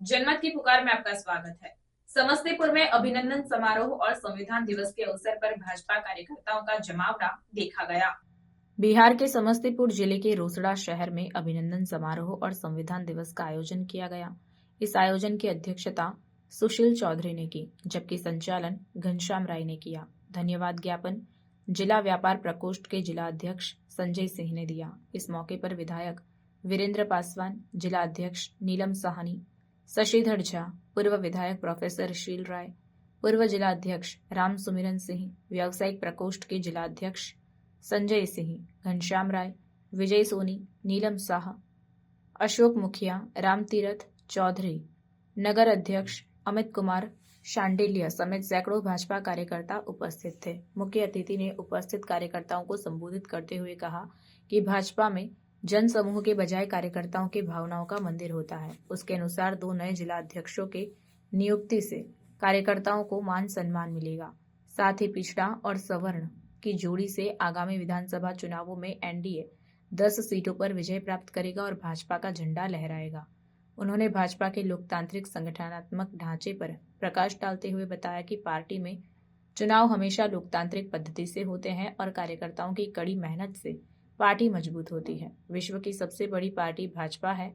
जनमत की पुकार में आपका स्वागत है। समस्तीपुर में अभिनंदन समारोह और संविधान दिवस के अवसर पर भाजपा कार्यकर्ताओं का जमावड़ा देखा गया। बिहार के समस्तीपुर जिले के रोसड़ा शहर में अभिनंदन समारोह और संविधान दिवस का आयोजन किया गया। इस आयोजन की अध्यक्षता सुशील चौधरी ने की, जबकि संचालन घनश्याम राय ने किया। धन्यवाद ज्ञापन जिला व्यापार प्रकोष्ठ के जिला अध्यक्ष संजय सिंह ने दिया। इस मौके पर विधायक वीरेंद्र पासवान, जिला अध्यक्ष नीलम साहनी, शशिधर झा, पूर्व विधायक प्रोफेसर शील राय, पूर्व जिला अध्यक्ष राम सुमिरन सिंह, व्यावसायिक प्रकोष्ठ के जिला अध्यक्ष संजय सिंह, घनश्याम राय, विजय सोनी, नीलम साहा, अशोक मुखिया, राम तीरथ चौधरी, नगर अध्यक्ष अमित कुमार शांडिल्य समेत सैकड़ों भाजपा कार्यकर्ता उपस्थित थे। मुख्य अतिथि ने उपस्थित कार्यकर्ताओं को संबोधित करते हुए कहा कि भाजपा में जन समूह के बजाय कार्यकर्ताओं की भावनाओं का मंदिर होता है। उसके अनुसार 2 नए जिला अध्यक्षों के नियुक्ति से कार्यकर्ताओं को मान सम्मान मिलेगा। साथ ही पिछड़ा और सवर्ण की जोड़ी से आगामी विधानसभा चुनावों में एनडीए 10 सीटों पर विजय प्राप्त करेगा और भाजपा का झंडा लहराएगा। उन्होंने भाजपा के लोकतांत्रिक संगठनात्मक ढांचे पर प्रकाश डालते हुए बताया कि पार्टी में चुनाव हमेशा लोकतांत्रिक पद्धति से होते हैं और कार्यकर्ताओं की कड़ी मेहनत से पार्टी मजबूत होती है। विश्व की सबसे बड़ी पार्टी भाजपा है,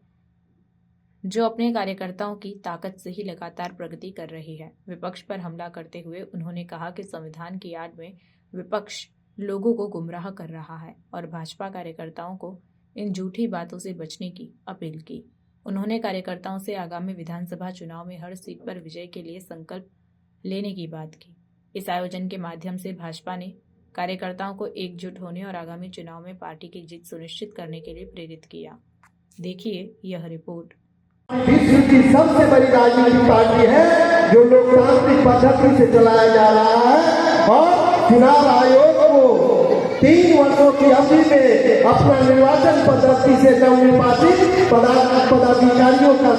जो अपने कार्यकर्ताओं की ताकत से ही लगातार प्रगति कर रही है। विपक्ष पर हमला करते हुए उन्होंने कहा कि संविधान की आड़ में विपक्ष लोगों को गुमराह कर रहा है और भाजपा कार्यकर्ताओं को इन झूठी बातों से बचने की अपील की। उन्होंने कार्यकर्ताओं से आगामी विधानसभा चुनाव में हर सीट पर विजय के लिए संकल्प लेने की बात की। इस आयोजन के माध्यम से भाजपा ने कार्यकर्ताओं को एकजुट होने और आगामी चुनाव में पार्टी की जीत सुनिश्चित करने के लिए प्रेरित किया। देखिए यह रिपोर्ट। विश्व की सबसे बड़ी राजनीतिक पार्टी है जो लोकतांत्रिक पद्धति से चलाया जा रहा है और चुनाव आयोग को 3 वर्षों की अवधि में अपना निर्वाचन पद्धति से नवनिर्वाचित पदाधिकारियों का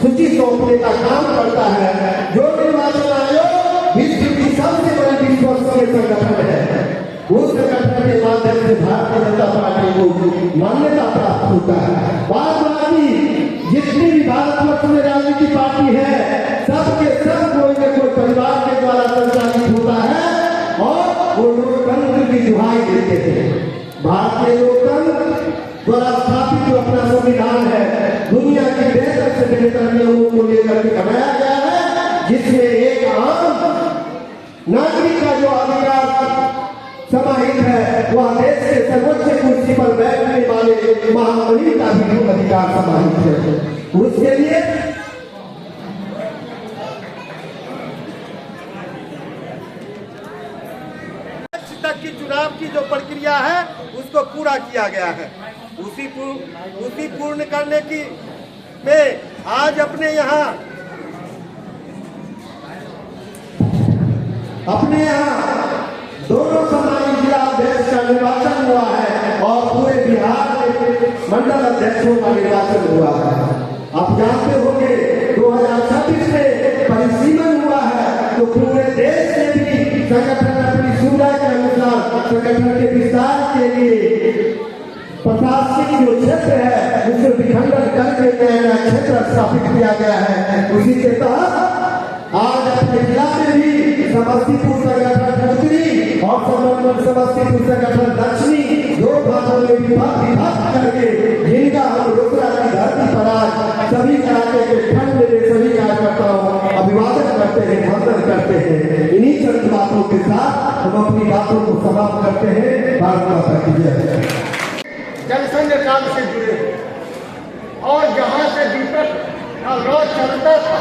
सूची सौंपने का काम करता है। जो निर्वाचन आयोग विश्व की सबसे बड़ी विश्वसनीय संगठन है, उस संगठन के माध्यम से भारतीय जनता पार्टी को मान्यता प्राप्त होता है। बाद बाकी जितनी भी भारतवर्ष में राजनीतिक पार्टी है, सबके सब कोई न कोई परिवार के द्वारा संचालित होता है और वो लोकतंत्र की दुहाई देते हैं। भारतीय लोकतंत्र द्वारा स्थापित जो अपना संविधान है, दुनिया की बेहतर से बेहतर नियमों को लेकर के बनाया गया है, जिसमें एक आम नागरिक का जो अधिकार समाहित है, वह देश के सर्वोच्च कुर्सी पर बैठने वाले महामहिम का भी अधिकार समाहित है। उसके लिए तक की चुनाव की जो प्रक्रिया है उसको पूरा किया गया है। उसी पूर्ण करने की में आज अपने यहाँ दोनों समाजी जिला अध्यक्ष का निर्वाचन हुआ है और पूरे बिहार में मंडल अध्यक्षों का निर्वाचन हुआ है। आप जानते होंगे 2026 में परिसीमन हुआ है, तो पूरे देश में भी संगठन अपनी सुविधा के अनुसार संगठन के विस्तार के लिए प्रशासनिक जो क्षेत्र है उसे विखंडन करके नया क्षेत्र स्थापित किया गया है। उसी के तहत आज अपने जिला में भी समस्तीपुर संगठन उत्तरी और समस्तीपुर संगठन दक्षिणी 2 भागों में विभाग करके जिनका हम रोसड़ा की धरती पर आज सभी इलाके के खंड में सभी कार्यकर्ताओं अभिवादन करते हैं, वंदन करते हैं। इन्हीं चंद बातों के साथ हम अपनी बातों को समाप्त करते हैं। भारत माता की जय। जनसंघ काम से जुड़े और जहाँ से दीपक का लौ चलता था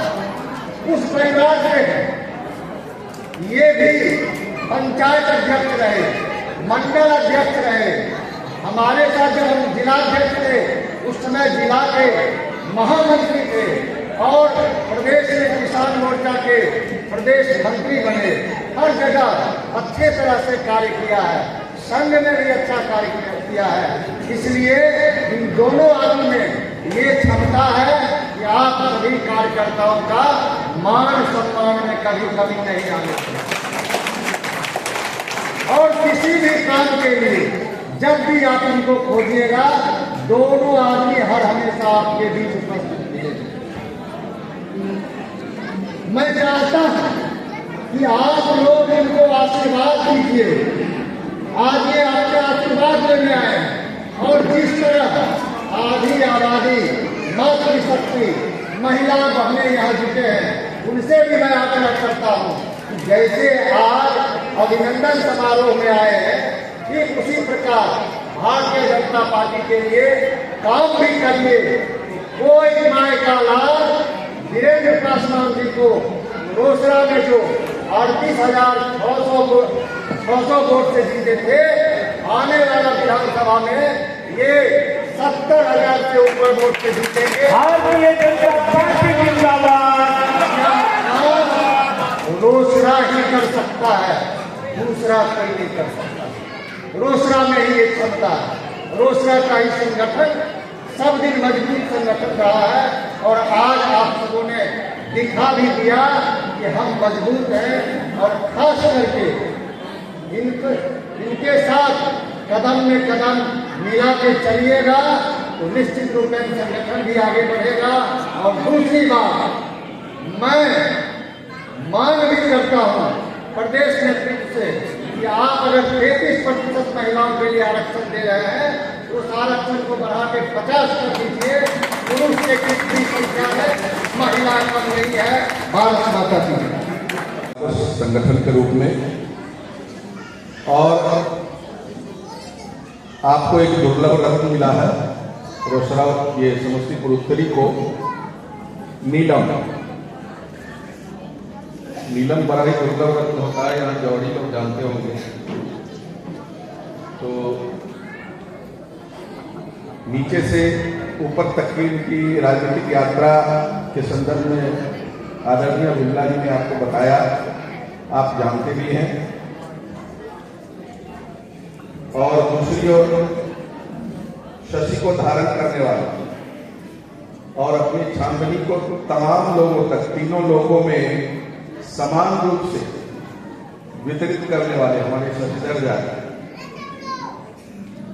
उस परिवार से ये भी पंचायत अध्यक्ष रहे, मंडल अध्यक्ष रहे। हमारे साथ जब हम जिलाध्यक्ष थे उस समय जिला के महामंत्री थे और प्रदेश में किसान मोर्चा के प्रदेश मंत्री बने। हर जगह अच्छे तरह से कार्य किया है, संघ में भी अच्छा कार्य किया है। इसलिए इन दोनों आदमी में ये क्षमता है कि आप सभी कार्यकर्ताओं का मान सम्मान में कभी कमी नहीं आने और किसी भी काम के लिए जब भी आप इनको खोजिएगा, दोनों आदमी हर हमेशा आपके बीच उपस्थित हैं। मैं चाहता हूं कि आप लोग इनको आशीर्वाद दीजिए। आज ये आपके आशीर्वाद लेने आए हैं और जिस तरह आधी आबादी मातृशक्ति महिला बहनें यहाँ जुटे हैं, उनसे भी मैं आग्रह करता हूँ कि जैसे आज अभिनंदन समारोह में आए हैं, ठीक उसी प्रकार भारतीय जनता पार्टी के लिए काम भी करिए। कोई माय का लाल वीरेंद्र पासवान जी को रोसड़ा में जो 38,600 वोट से जीते थे, आने वाला विधानसभा में ये 70,000 से ऊपर वोट से जीतेंगे। भारतीय जनता पार्टी जिंदाबाद। रोसड़ा ही कर सकता है, दूसरा कोई नहीं कर सकता। रोसड़ा में ही ये क्षमता है। रोसड़ा का ही संगठन सब दिन मजबूत संगठन रहा है और आज आप सबों ने दिखा भी दिया कि हम मजबूत हैं। और खास करके इनके साथ कदम में कदम मिला के चलिएगा तो निश्चित रूप में संगठन भी आगे बढ़ेगा। और दूसरी बात, मैं मांग भी करता हूँ प्रदेश नेतृत्व से कि आप अगर 33% महिलाओं के लिए आरक्षण दे रहे हैं तो उस आरक्षण को बढ़ा के 50 कर दीजिए। पुरुष के कितनी संख्या में महिलाएं बन रही है। भारत माता की संगठन के रूप में। और आपको एक दुर्लभ रत्न मिला है रोसड़ा, ये समस्तीपुर उत्तरी को नीलम बड़ा ही दुर्लभ रत्न होता है, यहाँ जौहरी लोग जानते होंगे। तो नीचे से ऊपर तक की इनकी राजनीतिक यात्रा के संदर्भ में आदरणीय बिमला जी ने आपको बताया, आप जानते भी हैं। और दूसरी ओर शशि को धारण करने वाला और अपनी छानबनी को तमाम लोगों तक, तीनों लोगों में समान रूप से वितरित करने वाले हमारे शशिधर जी,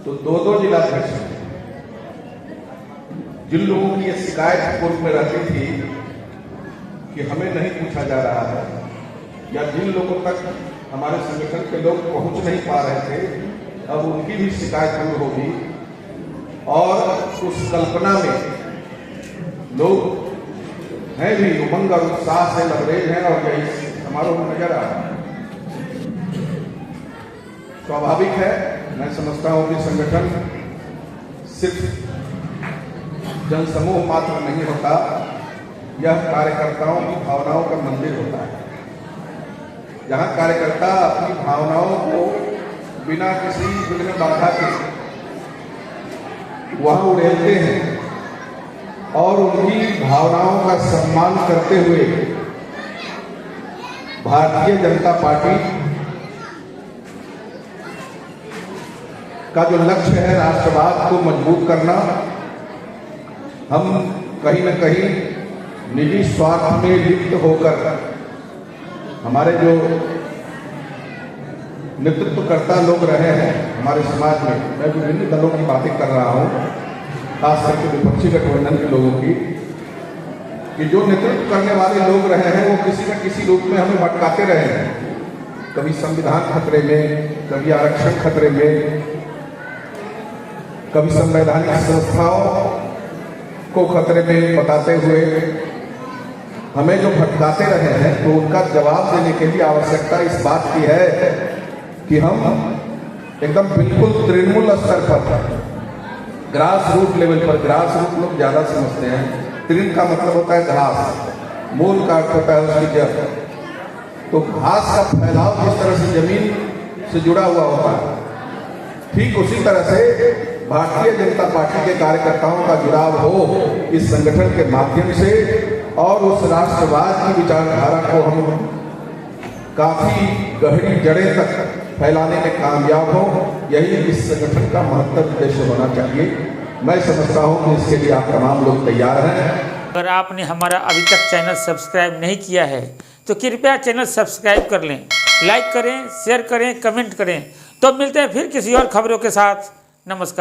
तो दो जिलाध्यक्ष हैं। जिन लोगों की ये शिकायत पूर्व में रहती थी कि हमें नहीं पूछा जा रहा है, या जिन लोगों तक हमारे संगठन के लोग पहुंच नहीं पा रहे थे, अब उनकी भी शिकायत दूर होगी। और उस कल्पना में लोग हैं भी, उमंग और उत्साह से लबरेज हैं और यही समारोह में नजर आ रहा है। स्वाभाविक है, मैं समझता हूं कि संगठन सिर्फ जनसमूह मात्र नहीं होता, यह कार्यकर्ताओं की भावनाओं का मंदिर होता है। जहां कार्यकर्ता अपनी भावनाओं को बिना किसी विघ्न बाधा के वहां उड़ेलते हैं और उनकी भावनाओं का सम्मान करते हुए भारतीय जनता पार्टी का जो लक्ष्य है राष्ट्रवाद को मजबूत करना, हम कहीं न कहीं निजी स्वार्थ में लिप्त होकर हमारे जो नेतृत्वकर्ता लोग रहे हैं हमारे समाज में, मैं विभिन्न दलों की बातें कर रहा हूं, खास करके विपक्षी गठबंधन के लोगों की, कि जो नेतृत्व करने वाले लोग रहे हैं वो किसी न किसी रूप में हमें भटकाते रहे हैं। कभी संविधान खतरे में, कभी आरक्षण खतरे में, कभी संवैधानिक संस्थाओं को खतरे में बताते हुए हमें जो भटकाते रहे हैं, तो उनका जवाब देने के लिए आवश्यकता इस बात की है कि हम एकदम बिल्कुल तृणमूल स्तर पर, ग्रास रूट लेवल पर, ग्रास रूट लोग ज्यादा समझते हैं, तृण का मतलब होता है घास, मूल का अर्थ होता है उसकी जड़। तो घास का फैलाव जिस तरह से जमीन से जुड़ा हुआ होता है, ठीक उसी तरह से भारतीय जनता पार्टी के कार्यकर्ताओं का जुड़ाव हो इस संगठन के माध्यम से, और उस राष्ट्रवाद की विचारधारा को हम काफी गहरी जड़ें तक फैलाने में कामयाब हो, यही इस संगठन का महत्वपूर्ण उद्देश्य होना चाहिए। मैं समझता हूं कि इसके लिए आप तमाम लोग तैयार हैं। अगर आपने हमारा अभी तक चैनल सब्सक्राइब नहीं किया है तो कृपया चैनल सब्सक्राइब कर लें, लाइक करें, शेयर करें, कमेंट करें। तो मिलते हैं फिर किसी और खबरों के साथ। नमस्कार।